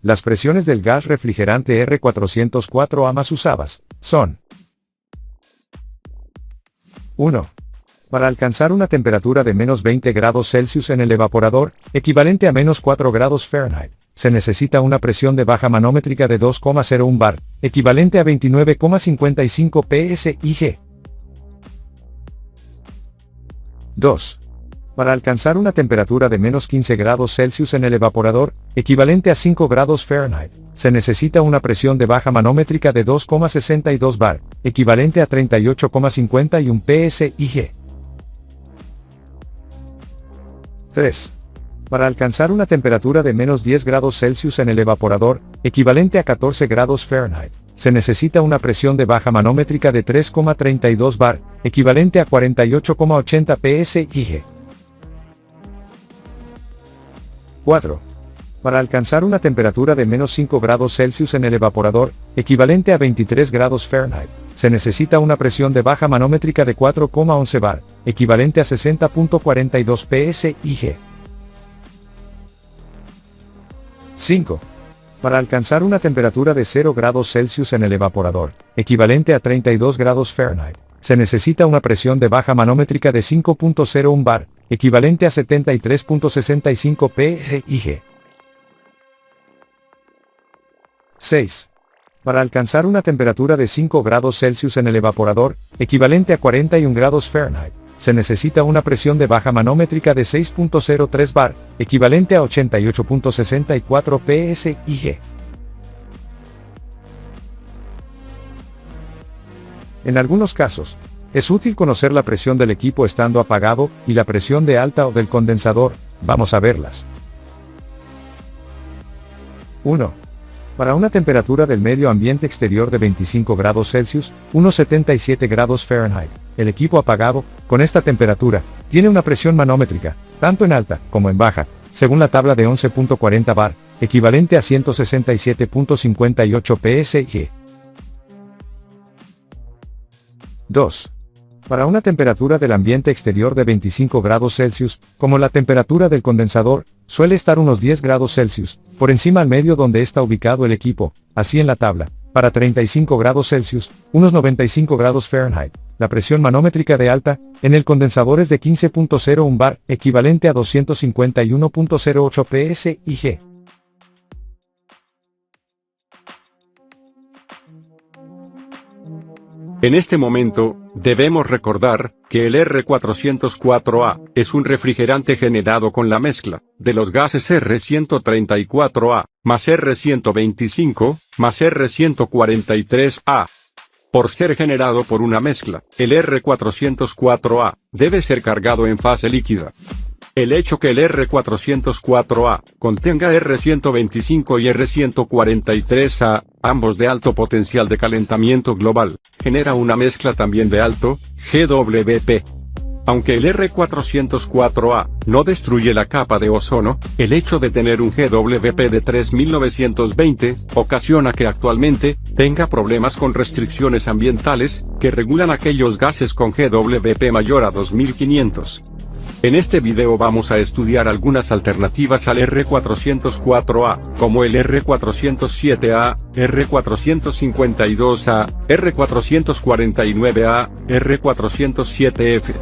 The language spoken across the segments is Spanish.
Las presiones del gas refrigerante R404A más usadas son: 1. Para alcanzar una temperatura de menos 20 grados Celsius en el evaporador, equivalente a menos 4 grados Fahrenheit, se necesita una presión de baja manométrica de 2,01 bar, equivalente a 29,55 psig. 2. Para alcanzar una temperatura de menos 15 grados Celsius en el evaporador, equivalente a 5 grados Fahrenheit, se necesita una presión de baja manométrica de 2,62 bar, equivalente a 38,51 psig. 3. Para alcanzar una temperatura de menos 10 grados Celsius en el evaporador, equivalente a 14 grados Fahrenheit, se necesita una presión de baja manométrica de 3,32 bar, equivalente a 48,80 psig. 4. Para alcanzar una temperatura de menos 5 grados Celsius en el evaporador, equivalente a 23 grados Fahrenheit, se necesita una presión de baja manométrica de 4,11 bar, equivalente a 60,42 psig. 5. Para alcanzar una temperatura de 0 grados Celsius en el evaporador, equivalente a 32 grados Fahrenheit, se necesita una presión de baja manométrica de 5,01 bar, equivalente a 73,65 psig. 6. Para alcanzar una temperatura de 5 grados Celsius en el evaporador, equivalente a 41 grados Fahrenheit, se necesita una presión de baja manométrica de 6,03 bar, equivalente a 88,64 psig. En algunos casos, es útil conocer la presión del equipo estando apagado, y la presión de alta o del condensador. Vamos a verlas. 1. Para una temperatura del medio ambiente exterior de 25 grados Celsius, unos 77 grados Fahrenheit, el equipo apagado, con esta temperatura, tiene una presión manométrica, tanto en alta, como en baja, según la tabla de 11,40 bar, equivalente a 167,58 psig. 2. Para una temperatura del ambiente exterior de 25 grados Celsius, como la temperatura del condensador, suele estar unos 10 grados Celsius, por encima al medio donde está ubicado el equipo, así en la tabla. Para 35 grados Celsius, unos 95 grados Fahrenheit, la presión manométrica de alta, en el condensador es de 15,01 bar, equivalente a 251,08 psig. En este momento, debemos recordar que el R404A es un refrigerante generado con la mezcla de los gases R134A más R125 más R143A. Por ser generado por una mezcla, el R404A debe ser cargado en fase líquida. El hecho que el R404A contenga R125 y R143A, ambos de alto potencial de calentamiento global, genera una mezcla también de alto GWP. Aunque el R404A no destruye la capa de ozono, el hecho de tener un GWP de 3920 ocasiona que actualmente tenga problemas con restricciones ambientales que regulan aquellos gases con GWP mayor a 2500. En este video vamos a estudiar algunas alternativas al R404A, como el R407A, R452A, R449A, R407F.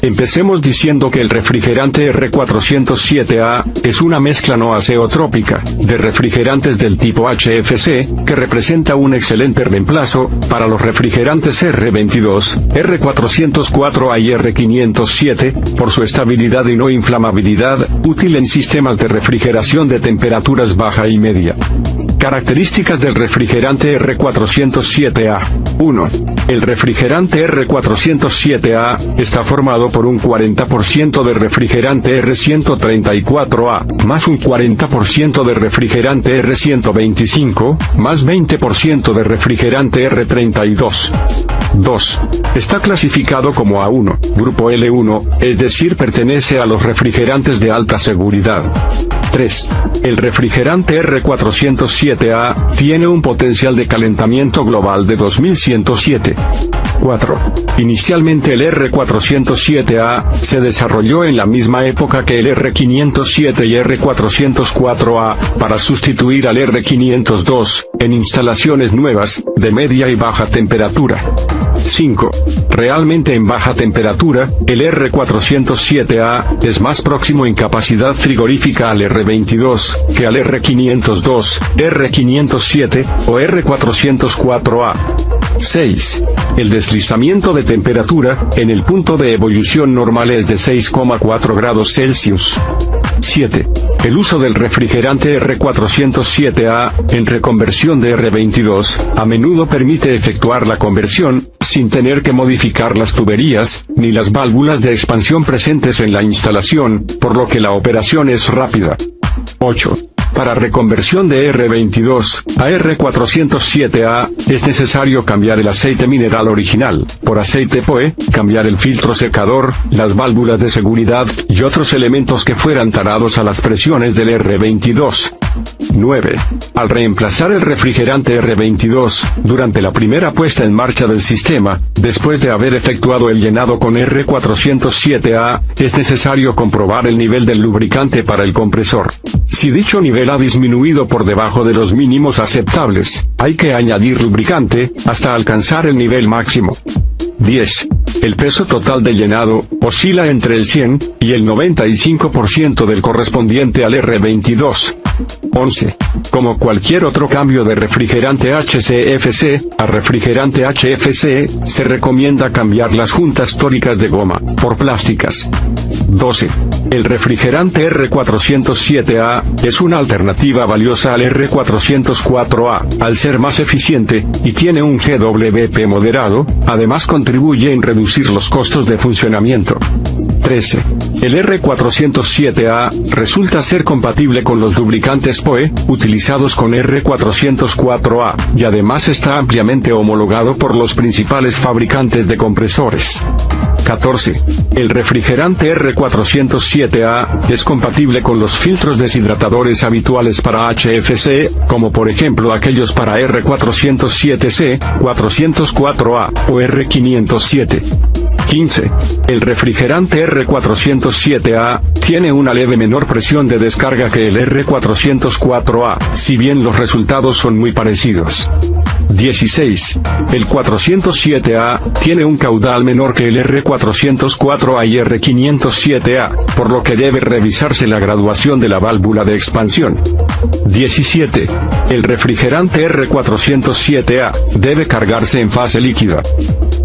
Empecemos diciendo que el refrigerante R407A es una mezcla no azeotrópica de refrigerantes del tipo HFC, que representa un excelente reemplazo para los refrigerantes R22, R404A y R507, por su estabilidad y no inflamabilidad, útil en sistemas de refrigeración de temperaturas baja y media. Características del refrigerante R407A. 1. El refrigerante R407A está formado por un 40% de refrigerante R134A, más un 40% de refrigerante R125, más 20% de refrigerante R32. 2. Está clasificado como A1, grupo L1, es decir, pertenece a los refrigerantes de alta seguridad. 3. El refrigerante R407A tiene un potencial de calentamiento global de 2107. 4. Inicialmente el R407A se desarrolló en la misma época que el R507 y R404A, para sustituir al R502, en instalaciones nuevas, de media y baja temperatura. 5. Realmente en baja temperatura, el R407A es más próximo en capacidad frigorífica al R22, que al R502, R507 o R404A. 6. El deslizamiento de temperatura, en el punto de ebullición normal es de 6,4 grados Celsius. 7. El uso del refrigerante R407A, en reconversión de R22, a menudo permite efectuar la conversión, sin tener que modificar las tuberías, ni las válvulas de expansión presentes en la instalación, por lo que la operación es rápida. 8. Para reconversión de R22 a R407A, es necesario cambiar el aceite mineral original por aceite POE, cambiar el filtro secador, las válvulas de seguridad, y otros elementos que fueran tarados a las presiones del R22. 9. Al reemplazar el refrigerante R22, durante la primera puesta en marcha del sistema, después de haber efectuado el llenado con R407A, es necesario comprobar el nivel del lubricante para el compresor. Si dicho nivel ha disminuido por debajo de los mínimos aceptables, hay que añadir lubricante, hasta alcanzar el nivel máximo. 10. El peso total de llenado oscila entre el 100 y el 95% del correspondiente al R22. 11. Como cualquier otro cambio de refrigerante HCFC a refrigerante HFC, se recomienda cambiar las juntas tóricas de goma por plásticas. 12. El refrigerante R407A es una alternativa valiosa al R404A, al ser más eficiente, y tiene un GWP moderado, además contribuye en reducir los costos de funcionamiento. 13. El R407A resulta ser compatible con los lubricantes POE, utilizados con R404A, y además está ampliamente homologado por los principales fabricantes de compresores. 14. El refrigerante R407A es compatible con los filtros deshidratadores habituales para HFC, como por ejemplo aquellos para R407C, 404A o R507. 15. El refrigerante R407A tiene una leve menor presión de descarga que el R404A, si bien los resultados son muy parecidos. 16. El 407A tiene un caudal menor que el R404A y R507A, por lo que debe revisarse la graduación de la válvula de expansión. 17. El refrigerante R407A debe cargarse en fase líquida.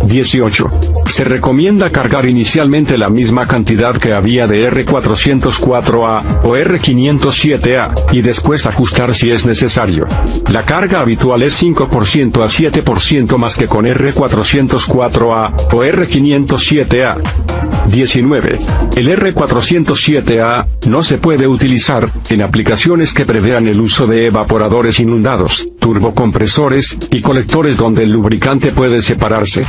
18. Se recomienda cargar inicialmente la misma cantidad que había de R404A o R507A, y después ajustar si es necesario. La carga habitual es 5% a 7% más que con R404A o R507A. 19. El R407A no se puede utilizar en aplicaciones que prevean el uso de evaporadores inundados, turbocompresores y colectores donde el lubricante puede separarse.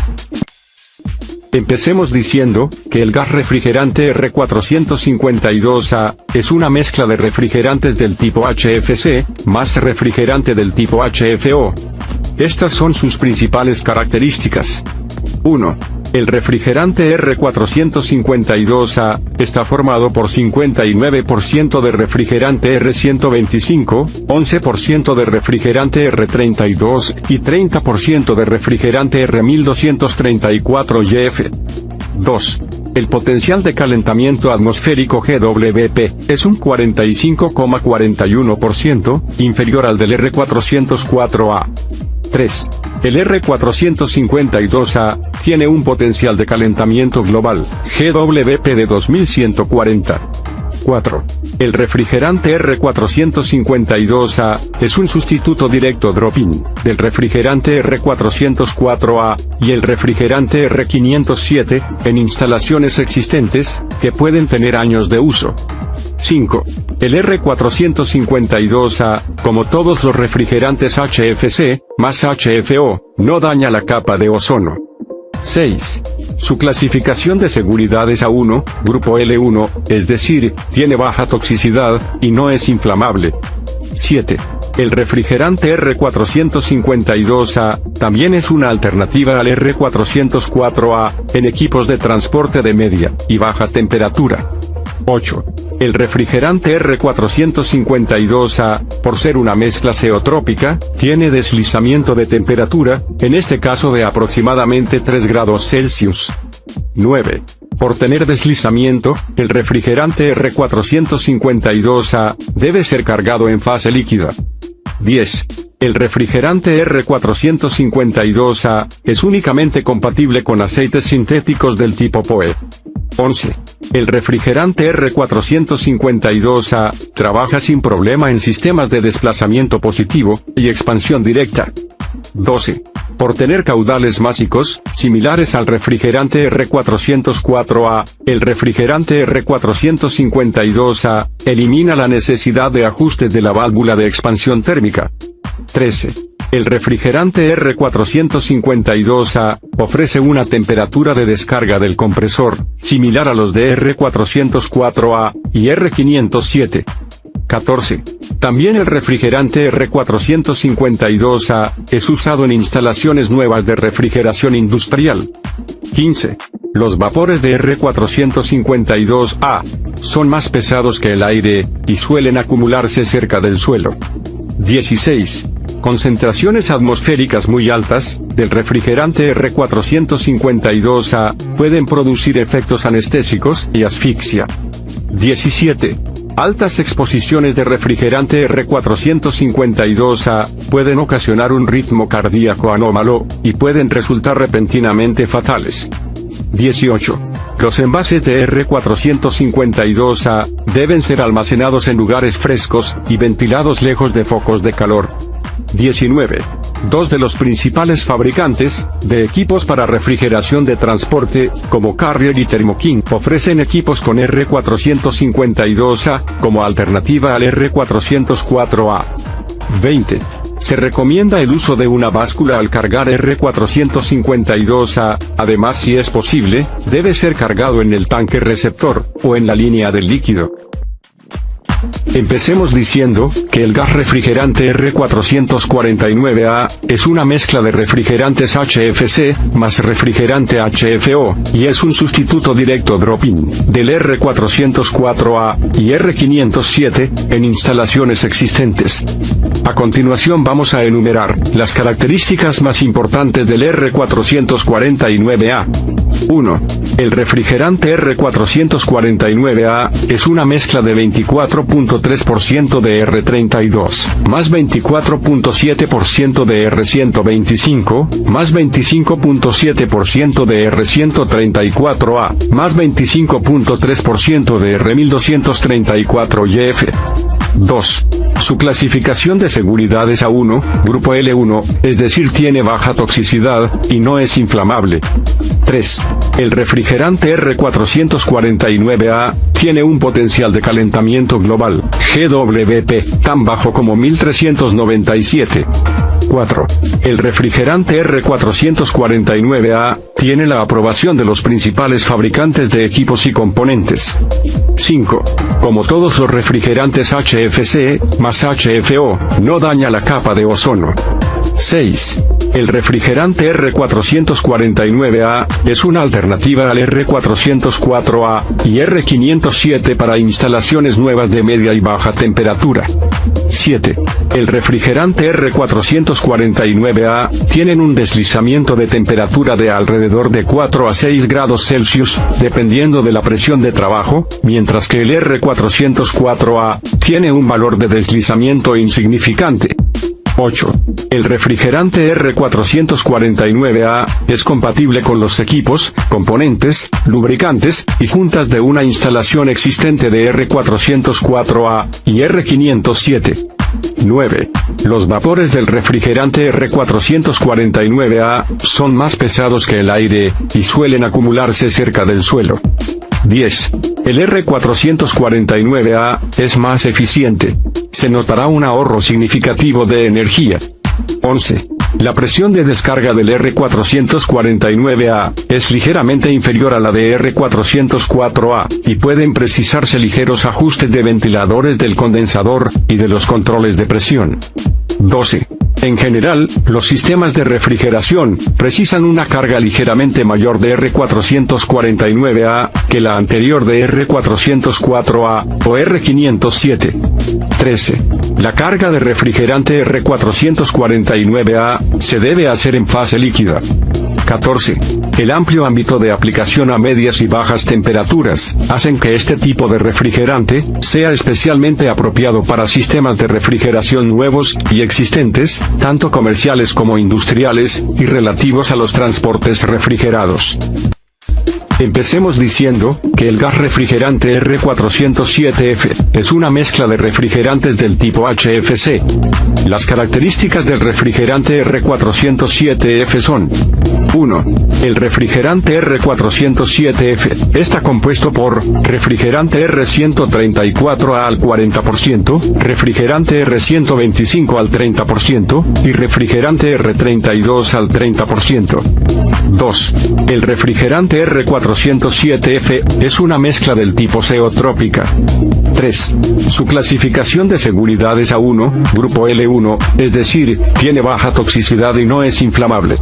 Empecemos diciendo que el gas refrigerante R452A es una mezcla de refrigerantes del tipo HFC, más refrigerante del tipo HFO. Estas son sus principales características. 1. El refrigerante R452A está formado por 59% de refrigerante R125, 11% de refrigerante R32 y 30% de refrigerante R1234YF. 2. El potencial de calentamiento atmosférico GWP es un 45,41%, inferior al del R404A. 3. El R452A tiene un potencial de calentamiento global, GWP de 2140. 4. El refrigerante R452A es un sustituto directo drop-in del refrigerante R404A y el refrigerante R507 en instalaciones existentes, que pueden tener años de uso. 5. El R452A, como todos los refrigerantes HFC, más HFO, no daña la capa de ozono. 6. Su clasificación de seguridad es A1, grupo L1, es decir, tiene baja toxicidad, y no es inflamable. 7. El refrigerante R452A también es una alternativa al R404A en equipos de transporte de media y baja temperatura. 8. El refrigerante R452A, por ser una mezcla zeotrópica, tiene deslizamiento de temperatura, en este caso de aproximadamente 3 grados Celsius. 9. Por tener deslizamiento, el refrigerante R452A debe ser cargado en fase líquida. 10. El refrigerante R452A es únicamente compatible con aceites sintéticos del tipo POE. 11. El refrigerante R452A trabaja sin problema en sistemas de desplazamiento positivo y expansión directa. 12. Por tener caudales másicos, similares al refrigerante R404A, el refrigerante R452A elimina la necesidad de ajuste de la válvula de expansión térmica. 13. El refrigerante R452A ofrece una temperatura de descarga del compresor, similar a los de R404A y R507. 14. También el refrigerante R452A es usado en instalaciones nuevas de refrigeración industrial. 15. Los vapores de R452A son más pesados que el aire y suelen acumularse cerca del suelo. 16. Concentraciones atmosféricas muy altas del refrigerante R452A pueden producir efectos anestésicos y asfixia. 17. Altas exposiciones de refrigerante R452A pueden ocasionar un ritmo cardíaco anómalo y pueden resultar repentinamente fatales. 18. Los envases de R452A deben ser almacenados en lugares frescos y ventilados lejos de focos de calor. 19. Dos de los principales fabricantes de equipos para refrigeración de transporte, como Carrier y Thermo King, ofrecen equipos con R452A como alternativa al R404A. 20. Se recomienda el uso de una báscula al cargar R452A, además, si es posible, debe ser cargado en el tanque receptor, o en la línea del líquido. Empecemos diciendo que el gas refrigerante R449A es una mezcla de refrigerantes HFC más refrigerante HFO, y es un sustituto directo drop-in del R404A y R507 en instalaciones existentes. A continuación vamos a enumerar las características más importantes del R449A. 1. El refrigerante R449A es una mezcla de 24.3% de R32, más 24.7% de R125, más 25.7% de R134A, más 25.3% de R1234YF. 2. Su clasificación de seguridad es A1, grupo L1, es decir, tiene baja toxicidad, y no es inflamable. 3. El refrigerante R449A tiene un potencial de calentamiento global, GWP, tan bajo como 1397. 4. El refrigerante R449A tiene la aprobación de los principales fabricantes de equipos y componentes. 5. Como todos los refrigerantes HFC más HFO, no daña la capa de ozono. 6. El refrigerante R449A es una alternativa al R404A y R507 para instalaciones nuevas de media y baja temperatura. 7. El refrigerante R449A tienen un deslizamiento de temperatura de alrededor de 4 a 6 grados Celsius, dependiendo de la presión de trabajo, mientras que el R404A tiene un valor de deslizamiento insignificante. 8. El refrigerante R449A es compatible con los equipos, componentes, lubricantes y juntas de una instalación existente de R404A y R507. 9. Los vapores del refrigerante R449A son más pesados que el aire y suelen acumularse cerca del suelo. 10. El R449A es más eficiente. Se notará un ahorro significativo de energía. 11. La presión de descarga del R449A es ligeramente inferior a la de R404A, y pueden precisarse ligeros ajustes de ventiladores del condensador y de los controles de presión. 12. En general, los sistemas de refrigeración precisan una carga ligeramente mayor de R449A que la anterior de R404A o R507. 13. La carga de refrigerante R449A se debe hacer en fase líquida. 14. El amplio ámbito de aplicación a medias y bajas temperaturas hacen que este tipo de refrigerante sea especialmente apropiado para sistemas de refrigeración nuevos y existentes, tanto comerciales como industriales, y relativos a los transportes refrigerados. Empecemos diciendo que el gas refrigerante R407F es una mezcla de refrigerantes del tipo HFC. Las características del refrigerante R407F son: 1. El refrigerante R407F está compuesto por refrigerante R134A al 40%, refrigerante R125 al 30% y refrigerante R32 al 30%. 2. El refrigerante R407F es una mezcla del tipo ceotrópica. 3. Su clasificación de seguridad es A1, grupo L1, es decir, tiene baja toxicidad y no es inflamable.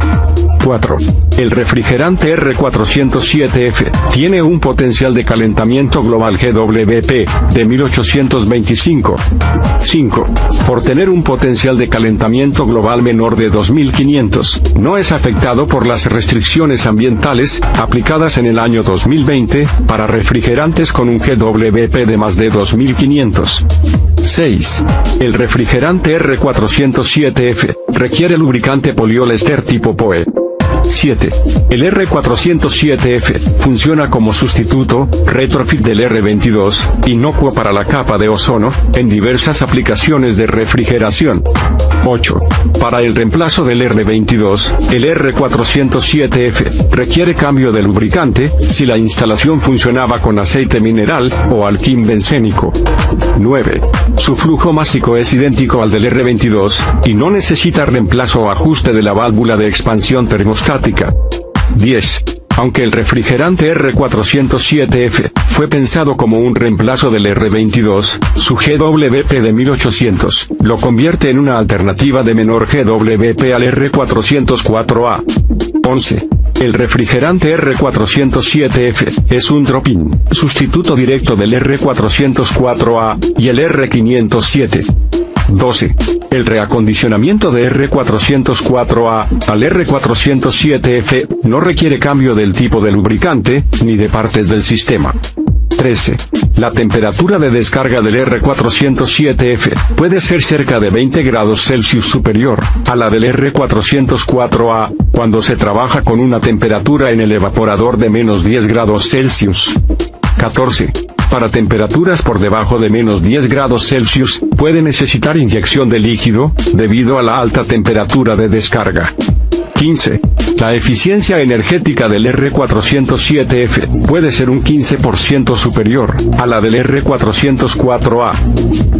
4. El refrigerante R407F tiene un potencial de calentamiento global GWP de 1825. 5. Por tener un potencial de calentamiento global menor de 2500, no es afectado por las restricciones ambientales aplicadas en el año 2020 para refrigerantes con un GWP de más de 2500. 6. El refrigerante R407F requiere lubricante poliéster tipo POE. 7. El R407F funciona como sustituto, retrofit del R22, inocuo para la capa de ozono, en diversas aplicaciones de refrigeración. 8. Para el reemplazo del R22, el R407F requiere cambio de lubricante, si la instalación funcionaba con aceite mineral o alquim bencénico. 9. Su flujo másico es idéntico al del R22, y no necesita reemplazo o ajuste de la válvula de expansión termostática. 10. Aunque el refrigerante R407F fue pensado como un reemplazo del R22, su GWP de 1800 lo convierte en una alternativa de menor GWP al R404A. 11. El refrigerante R407F es un drop-in, sustituto directo del R404A y el R507. 12. El reacondicionamiento de R404A al R407F no requiere cambio del tipo de lubricante, ni de partes del sistema. 13. La temperatura de descarga del R407F puede ser cerca de 20 grados Celsius superior a la del R404A, cuando se trabaja con una temperatura en el evaporador de menos 10 grados Celsius. 14. Para temperaturas por debajo de menos 10 grados Celsius, puede necesitar inyección de líquido, debido a la alta temperatura de descarga. 15. La eficiencia energética del R407F puede ser un 15% superior a la del R404A.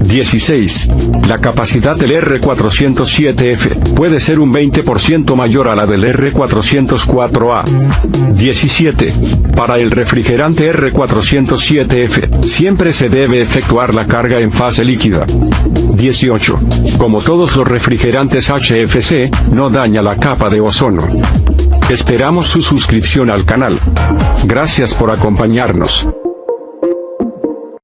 16. La capacidad del R407F puede ser un 20% mayor a la del R404A. 17. Para el refrigerante R407F, siempre se debe efectuar la carga en fase líquida. 18. Como todos los refrigerantes HFC, no daña la capa de ozono. Esperamos su suscripción al canal. Gracias por acompañarnos.